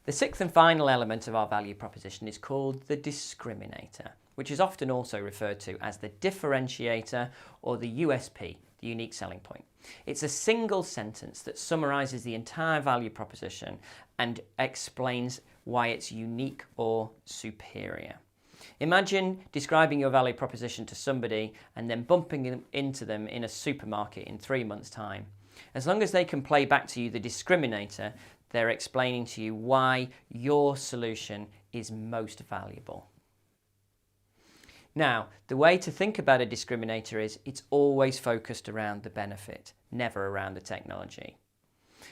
The sixth and final element of our value proposition is called the discriminator, which is often also referred to as the differentiator or the USP, the unique selling point. It's a single sentence that summarizes the entire value proposition and explains why it's unique or superior. Imagine describing your value proposition to somebody and then bumping into them in a supermarket in 3 months' time. As long as they can play back to you the discriminator, they're explaining to you why your solution is most valuable. Now, the way to think about a discriminator is it's always focused around the benefit, never around the technology.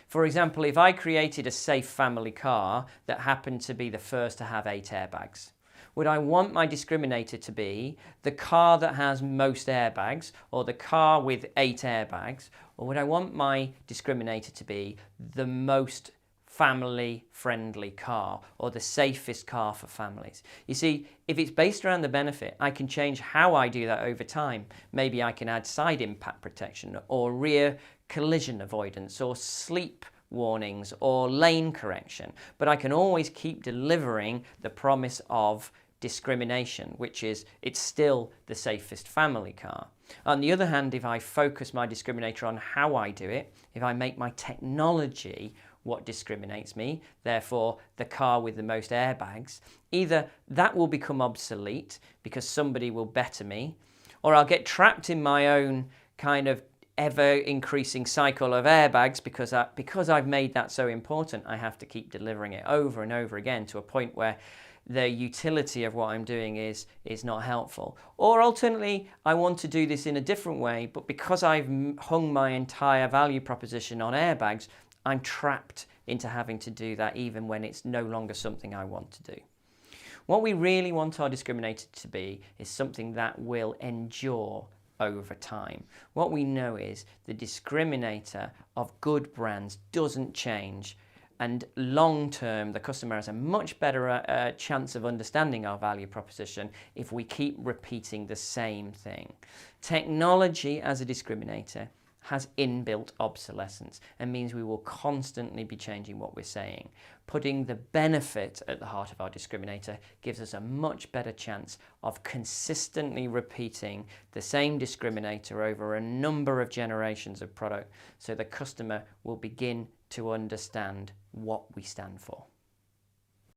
For example, if I created a safe family car that happened to be the first to have 8 airbags, would I want my discriminator to be the car that has most airbags or the car with 8 airbags, or would I want my discriminator to be the most family-friendly car or the safest car for families? You see, if it's based around the benefit, I can change how I do that over time. Maybe I can add side impact protection or rear collision avoidance or sleep warnings or lane correction, but I can always keep delivering the promise of discrimination, which is it's still the safest family car. On the other hand, if I focus my discriminator on how I do it, if I make my technology what discriminates me, therefore the car with the most airbags, either that will become obsolete because somebody will better me, or I'll get trapped in my own kind of ever-increasing cycle of airbags because I've made that so important. I have to keep delivering it over and over again to a point where the utility of what I'm doing is not helpful. Or alternately, I want to do this in a different way, but because I've hung my entire value proposition on airbags, I'm trapped into having to do that even when it's no longer something I want to do. What we really want our discriminator to be is something that will endure over time. What we know is the discriminator of good brands doesn't change, and long term the customer has a much better chance of understanding our value proposition if we keep repeating the same thing. Technology as a discriminator has inbuilt obsolescence and means we will constantly be changing what we're saying. Putting the benefit at the heart of our discriminator gives us a much better chance of consistently repeating the same discriminator over a number of generations of product, so the customer will begin to understand what we stand for.